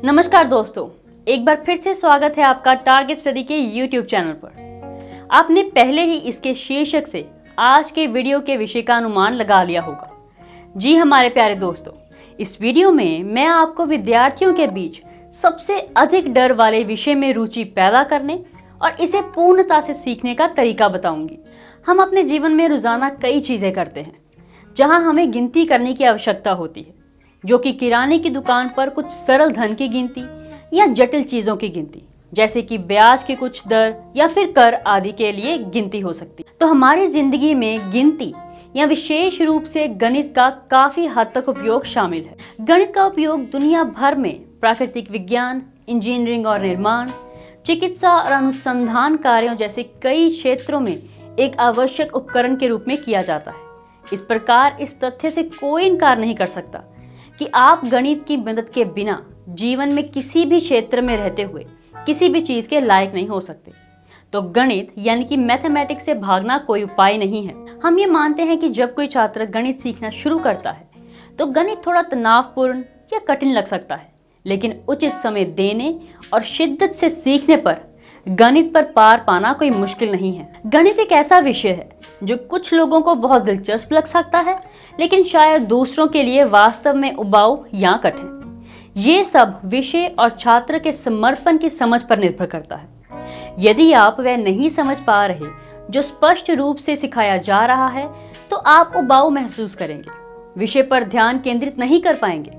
नमस्कार दोस्तों, एक बार फिर से स्वागत है आपका टारगेट स्टडी के YouTube चैनल पर। आपने पहले ही इसके शीर्षक से आज के वीडियो के विषय का अनुमान लगा लिया होगा। जी हमारे प्यारे दोस्तों, इस वीडियो में मैं आपको विद्यार्थियों के बीच सबसे अधिक डर वाले विषय में रुचि पैदा करने और इसे पूर्णता से सीखने का तरीका बताऊंगी। हम अपने जीवन में रोजाना कई चीजें करते हैं जहां हमें गिनती करने की आवश्यकता होती है, जो कि किराने की दुकान पर कुछ सरल धन की गिनती या जटिल चीजों की गिनती जैसे कि ब्याज की कुछ दर या फिर कर आदि के लिए गिनती हो सकती है। तो हमारी जिंदगी में गिनती या विशेष रूप से गणित का काफी हद तक उपयोग शामिल है। गणित का उपयोग दुनिया भर में प्राकृतिक विज्ञान, इंजीनियरिंग और निर्माण, चिकित्सा और अनुसंधान कार्यों जैसे कई क्षेत्रों में एक आवश्यक उपकरण के रूप में किया जाता है। इस प्रकार इस तथ्य से कोई इनकार नहीं कर सकता कि आप गणित की मदद के बिना जीवन में किसी भी क्षेत्र में रहते हुए किसी भी चीज के लायक नहीं हो सकते। तो गणित यानी कि मैथमेटिक्स से भागना कोई उपाय नहीं है। हम ये मानते हैं कि जब कोई छात्र गणित सीखना शुरू करता है तो गणित थोड़ा तनावपूर्ण या कठिन लग सकता है, लेकिन उचित समय देने और शिद्दत से सीखने पर गणित पर पार पाना कोई मुश्किल नहीं है। गणित एक ऐसा विषय है जो कुछ लोगों को बहुत दिलचस्प लग सकता है, लेकिन शायद दूसरों के लिए वास्तव में उबाऊ या कठिन। ये सब विषय और छात्र के समर्पण की समझ पर निर्भर करता है। यदि आप वह नहीं समझ पा रहे जो स्पष्ट रूप से सिखाया जा रहा है तो आप उबाऊ महसूस करेंगे, विषय पर ध्यान केंद्रित नहीं कर पाएंगे।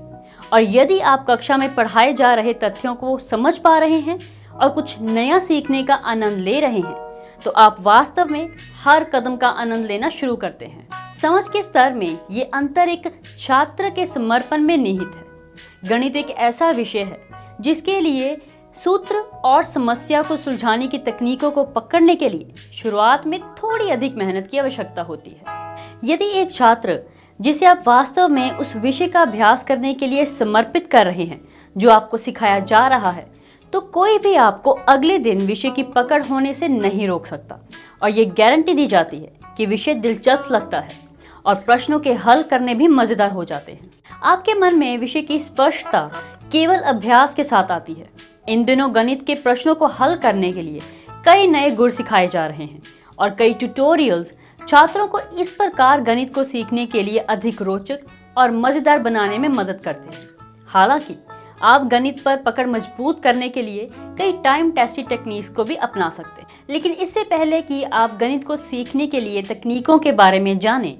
और यदि आप कक्षा में पढ़ाए जा रहे तथ्यों को समझ पा रहे हैं और कुछ नया सीखने का आनंद ले रहे हैं तो आप वास्तव में हर कदम का आनंद लेना शुरू करते हैं। समझ के स्तर में ये अंतर एक छात्र के समर्पण में निहित है। गणित एक ऐसा विषय है जिसके लिए सूत्र और समस्या को सुलझाने की तकनीकों को पकड़ने के लिए शुरुआत में थोड़ी अधिक मेहनत की आवश्यकता होती है। यदि एक छात्र जिसे आप वास्तव में उस विषय का अभ्यास करने के लिए समर्पित कर रहे हैं जो आपको सिखाया जा रहा है, तो कोई भी आपको अगले दिन विषय की पकड़ होने से नहीं रोक सकता। और ये गारंटी दी जाती है कि विषय दिलचस्प लगता है और प्रश्नों के हल करने भी मजेदार हो जाते हैं। आपके मन में विषय की स्पष्टता केवल अभ्यास के साथ आती है। इन दिनों गणित के प्रश्नों को हल करने के लिए कई नए गुर सिखाए जा रहे हैं और कई ट्यूटोरियल्स छात्रों को इस प्रकार गणित को सीखने के लिए अधिक रोचक और मजेदार बनाने में मदद करते हैं। हालांकि आप गणित पर पकड़ मजबूत करने के लिए कई टाइम टेस्टेड टेक्निक्स को भी अपना सकते हैं। लेकिन इससे पहले कि आप गणित को सीखने के लिए तकनीकों के बारे में जानें,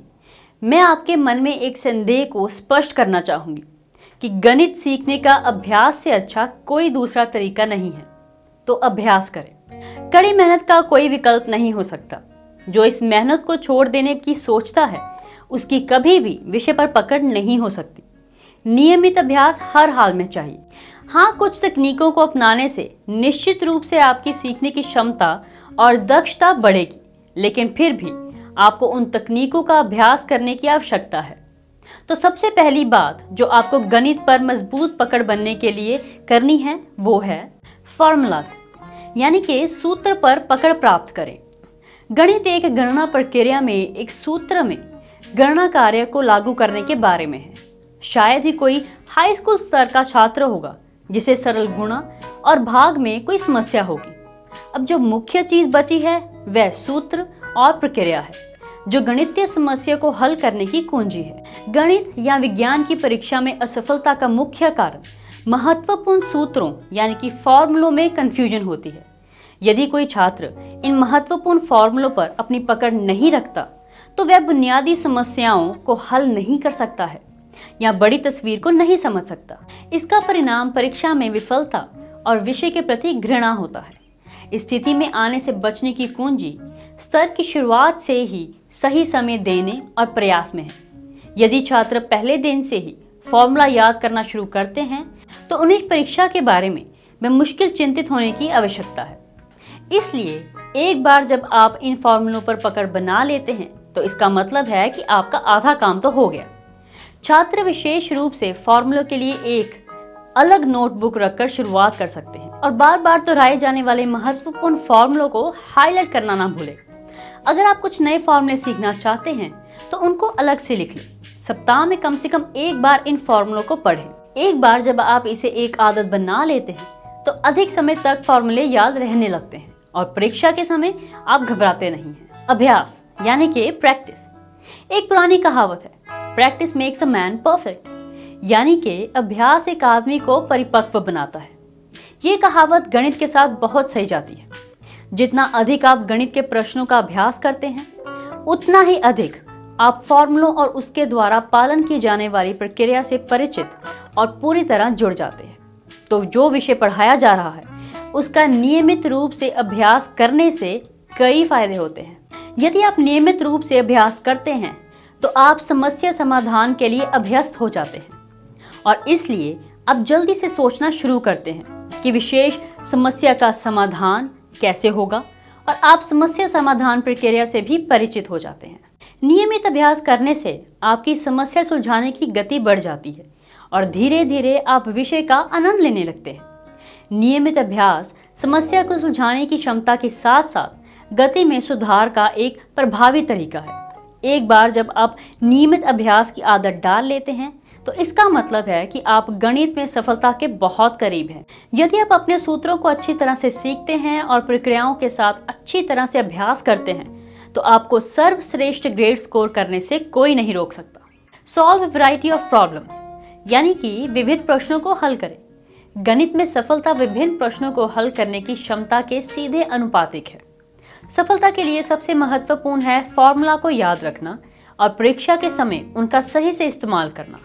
मैं आपके मन में एक संदेह को स्पष्ट करना चाहूंगी कि गणित सीखने का अभ्यास से अच्छा कोई दूसरा तरीका नहीं है। तो अभ्यास करें। कड़ी मेहनत का कोई विकल्प नहीं हो सकता। जो इस मेहनत को छोड़ देने की सोचता है उसकी कभी भी विषय पर पकड़ नहीं हो सकती। नियमित अभ्यास हर हाल में चाहिए। हाँ, कुछ तकनीकों को अपनाने से निश्चित रूप से आपकी सीखने की क्षमता और दक्षता बढ़ेगी, लेकिन फिर भी आपको उन तकनीकों का अभ्यास करने की आवश्यकता है। तो सबसे पहली बात जो आपको गणित पर मजबूत पकड़ बनने के लिए करनी है वो है फॉर्मूलाज, यानी कि सूत्र पर पकड़ प्राप्त करें। गणित एक गणना प्रक्रिया में एक सूत्र में गणना कार्य को लागू करने के बारे में है। शायद ही कोई हाई स्कूल स्तर का छात्र होगा जिसे सरल गुणा और भाग में कोई समस्या होगी। अब जो मुख्य चीज बची है वह सूत्र और प्रक्रिया है, जो गणितीय समस्या को हल करने की कुंजी है। गणित या विज्ञान की परीक्षा में असफलता का मुख्य कारण महत्वपूर्ण सूत्रों यानी कि फॉर्मूलों में कंफ्यूजन होती है। यदि कोई छात्र इन महत्वपूर्ण फॉर्मूलों पर अपनी पकड़ नहीं रखता तो वह बुनियादी समस्याओं को हल नहीं कर सकता है या बड़ी तस्वीर को नहीं समझ सकता। इसका परिणाम परीक्षा में विफलता और विषय के प्रति घृणा होता है। इस स्थिति में आने से बचने की कुंजी स्तर की शुरुआत से ही सही समय देने और प्रयास में है। यदि छात्र पहले दिन से ही फॉर्मूला याद करना शुरू करते हैं तो उन्हें परीक्षा के बारे में मुश्किल चिंतित होने की आवश्यकता है। इसलिए एक बार जब आप इन फॉर्मूलों पर पकड़ बना लेते हैं तो इसका मतलब है कि आपका आधा काम तो हो गया। छात्र विशेष रूप से फॉर्मूलों के लिए एक अलग नोटबुक रखकर शुरुआत कर सकते हैं और बार बार दोहराए जाने वाले महत्वपूर्ण फॉर्मूलों को हाईलाइट करना ना भूलें। अगर आप कुछ नए फॉर्मूले सीखना चाहते हैं तो उनको अलग से लिख लें। सप्ताह में कम से कम एक बार इन फॉर्मूलों को पढ़ें। एक बार जब आप इसे एक आदत बना लेते हैं तो अधिक समय तक फॉर्मूले याद रहने लगते हैं और परीक्षा के समय आप घबराते नहीं हैं। अभ्यास यानी कि प्रैक्टिस। एक पुरानी कहावत है, practice makes a man perfect, यानी कि अभ्यास एक आदमी को परिपक्व बनाता है। ये कहावत गणित के साथ बहुत सही जाती है। जितना अधिक आप गणित के प्रश्नों का अभ्यास करते हैं, उतना ही अधिक आप फॉर्मूलों और उसके द्वारा पालन की जाने वाली प्रक्रिया से परिचित और पूरी तरह जुड़ जाते हैं। तो जो विषय पढ़ाया जा रहा है उसका नियमित रूप से अभ्यास करने से कई फायदे होते हैं। यदि आप नियमित रूप से अभ्यास करते हैं तो आप समस्या समाधान के लिए अभ्यस्त हो जाते हैं और इसलिए आप जल्दी से सोचना शुरू करते हैं कि विशेष समस्या का समाधान कैसे होगा और आप समस्या समाधान प्रक्रिया से भी परिचित हो जाते हैं। नियमित अभ्यास करने से आपकी समस्या सुलझाने की गति बढ़ जाती है और धीरे धीरे आप विषय का आनंद लेने लगते हैं। नियमित अभ्यास समस्या को सुलझाने की क्षमता के साथ साथ गति में सुधार का एक प्रभावी तरीका है। एक बार जब आप नियमित अभ्यास की आदत डाल लेते हैं तो इसका मतलब है कि आप गणित में सफलता के बहुत करीब हैं। यदि आप अपने सूत्रों को अच्छी तरह से सीखते हैं और प्रक्रियाओं के साथ अच्छी तरह से अभ्यास करते हैं तो आपको सर्वश्रेष्ठ ग्रेड स्कोर करने से कोई नहीं रोक सकता। Solve a variety of problems, यानी कि विविध प्रश्नों को हल करें। गणित में सफलता विभिन्न प्रश्नों को हल करने की क्षमता के सीधे अनुपातिक है। सफलता के लिए सबसे महत्वपूर्ण है फॉर्मूला को याद रखना और परीक्षा के समय उनका सही से इस्तेमाल करना।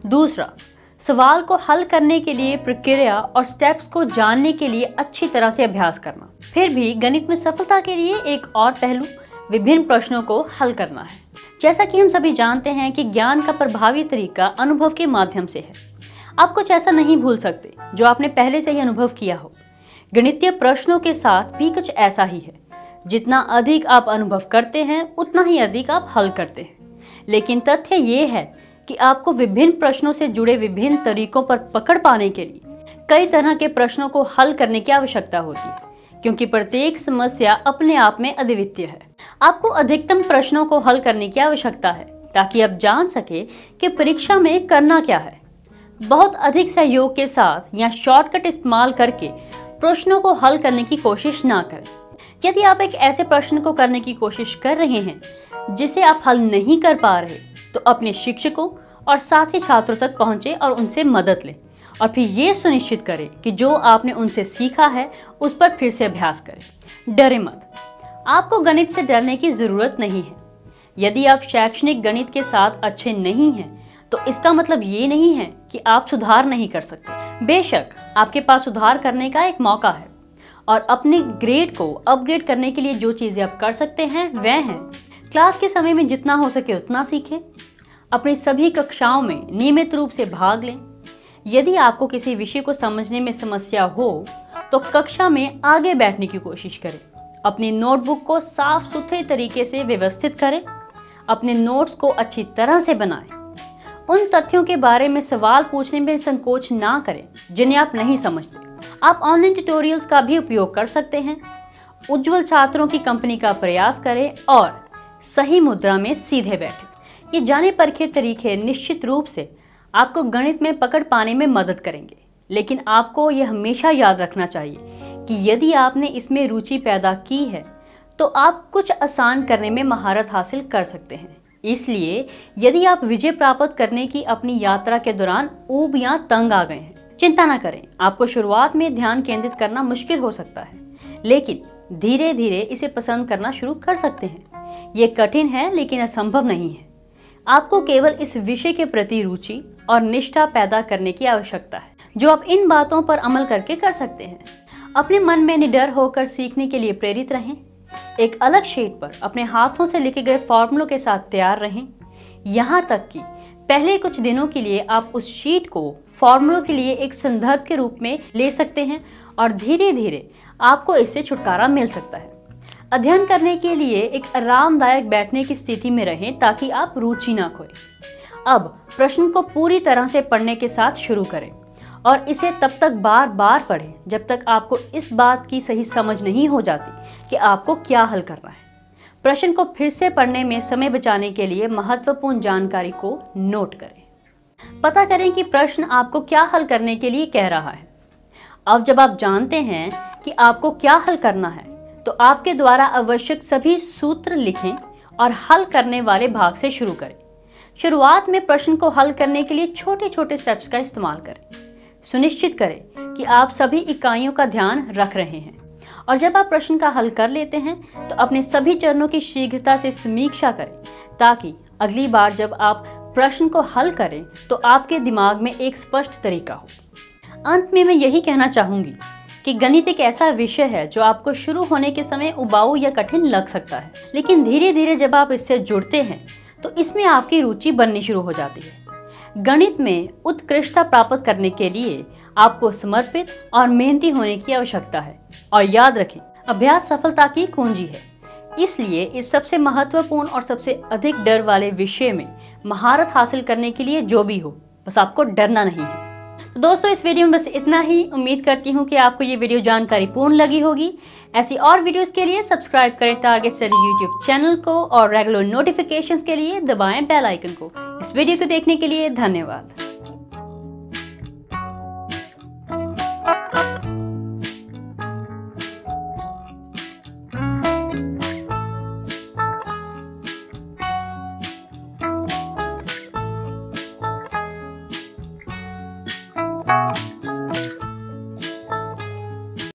दूसरा, सवाल को हल करने के लिए प्रक्रिया और स्टेप्स को जानने के लिए अच्छी तरह से अभ्यास करना। फिर भी गणित में सफलता के लिए एक और पहलू विभिन्न प्रश्नों को हल करना है। जैसा कि हम सभी जानते हैं कि ज्ञान का प्रभावी तरीका अनुभव के माध्यम से है। आप कुछ ऐसा नहीं भूल सकते जो आपने पहले से ही अनुभव किया हो। गणितीय प्रश्नों के साथ भी कुछ ऐसा ही है। जितना अधिक आप अनुभव करते हैं उतना ही अधिक आप हल करते हैं। लेकिन तथ्य ये है कि आपको विभिन्न प्रश्नों से जुड़े विभिन्न तरीकों पर पकड़ पाने के लिए कई तरह के प्रश्नों को हल करने की आवश्यकता होती है, क्योंकि प्रत्येक समस्या अपने आप में अद्वितीय है। आपको अधिकतम प्रश्नों को हल करने की आवश्यकता है ताकि आप जान सके कि परीक्षा में करना क्या है। बहुत अधिक सहयोग के साथ या शॉर्टकट इस्तेमाल करके प्रश्नों को हल करने की कोशिश ना करें। यदि आप एक ऐसे प्रश्न को करने की कोशिश कर रहे हैं जिसे आप हल नहीं कर पा रहे तो अपने शिक्षकों और साथी छात्रों तक पहुंचे और उनसे मदद लें और फिर ये सुनिश्चित करें कि जो आपने उनसे सीखा है उस पर फिर से अभ्यास करें। डरे मत, आपको गणित से डरने की जरूरत नहीं है। यदि आप शैक्षणिक गणित के साथ अच्छे नहीं हैं तो इसका मतलब ये नहीं है कि आप सुधार नहीं कर सकते। बेशक आपके पास सुधार करने का एक मौका है और अपने ग्रेड को अपग्रेड करने के लिए जो चीजें आप कर सकते हैं वह हैं क्लास के समय में जितना हो सके उतना सीखें, अपनी सभी कक्षाओं में नियमित रूप से भाग लें। यदि आपको किसी विषय को समझने में समस्या हो तो कक्षा में आगे बैठने की कोशिश करें। अपनी नोटबुक को साफ सुथरे तरीके से व्यवस्थित करें। अपने नोट्स को अच्छी तरह से बनाएं। उन तथ्यों के बारे में सवाल पूछने में संकोच ना करें जिन्हें आप नहीं समझते। आप ऑनलाइन ट्यूटोरियल्स का भी उपयोग कर सकते हैं। उज्जवल छात्रों की कंपनी का प्रयास करें और सही मुद्रा में सीधे बैठें। ये जाने परखे तरीके निश्चित रूप से आपको गणित में पकड़ पाने में मदद करेंगे, लेकिन आपको यह हमेशा याद रखना चाहिए कि यदि आपने इसमें रुचि पैदा की है तो आप कुछ आसान करने में महारत हासिल कर सकते हैं। इसलिए यदि आप विजय प्राप्त करने की अपनी यात्रा के दौरान ऊब या तंग आ गए हैं, चिंता न करें। आपको शुरुआत में ध्यान केंद्रित करना मुश्किल हो सकता है, लेकिन धीरे धीरे इसे पसंद करना शुरू कर सकते हैं। ये कठिन है लेकिन असंभव नहीं है। आपको केवल इस विषय के प्रति रुचि और निष्ठा पैदा करने की आवश्यकता है, जो आप इन बातों पर अमल करके कर सकते हैं। अपने मन में निडर होकर सीखने के लिए प्रेरित रहें। एक अलग शीट पर अपने हाथों से लिखे गए फॉर्मूलों के साथ तैयार रहें। यहाँ तक कि पहले कुछ दिनों के लिए आप उस शीट को फॉर्मूलों के लिए एक संदर्भ के रूप में ले सकते हैं और धीरे धीरे आपको इससे छुटकारा मिल सकता है। अध्ययन करने के लिए एक आरामदायक बैठने की स्थिति में रहें ताकि आप रुचि ना खोएं। अब प्रश्न को पूरी तरह से पढ़ने के साथ शुरू करें और इसे तब तक बार बार पढ़ें जब तक आपको इस बात की सही समझ नहीं हो जाती कि आपको क्या हल करना है। प्रश्न को फिर से पढ़ने में समय बचाने के लिए महत्वपूर्ण जानकारी को नोट करें। पता करें कि प्रश्न आपको क्या हल करने के लिए कह रहा है। अब जब आप जानते हैं कि आपको क्या हल करना है, तो आपके द्वारा आवश्यक सभी सूत्र लिखें और हल करने वाले भाग से शुरू करें। शुरुआत में प्रश्न को हल करने के लिए छोटे छोटे स्टेप्स का इस्तेमाल करें। सुनिश्चित करें कि आप सभी इकाइयों का ध्यान रख रहे हैं, और जब आप प्रश्न का हल कर लेते हैं तो अपने सभी चरणों की शीघ्रता से समीक्षा करें, ताकि अगली बार जब आप प्रश्न को हल करें तो आपके दिमाग में एक स्पष्ट तरीका हो। अंत में मैं यही कहना चाहूंगी कि गणित एक ऐसा विषय है जो आपको शुरू होने के समय उबाऊ या कठिन लग सकता है, लेकिन धीरे धीरे जब आप इससे जुड़ते हैं तो इसमें आपकी रुचि बननी शुरू हो जाती है। गणित में उत्कृष्टता प्राप्त करने के लिए आपको समर्पित और मेहनती होने की आवश्यकता है, और याद रखें, अभ्यास सफलता की कुंजी है। इसलिए इस सबसे महत्वपूर्ण और सबसे अधिक डर वाले विषय में महारत हासिल करने के लिए जो भी हो, बस आपको डरना नहीं है। तो दोस्तों, इस वीडियो में बस इतना ही। उम्मीद करती हूँ कि आपको ये वीडियो जानकारी पूर्ण लगी होगी। ऐसी और वीडियोस के लिए सब्सक्राइब करें टारगेट स्टडी यूट्यूब चैनल को, और रेगुलर नोटिफिकेशंस के लिए दबाएं बेल आइकन को। इस वीडियो को देखने के लिए धन्यवाद।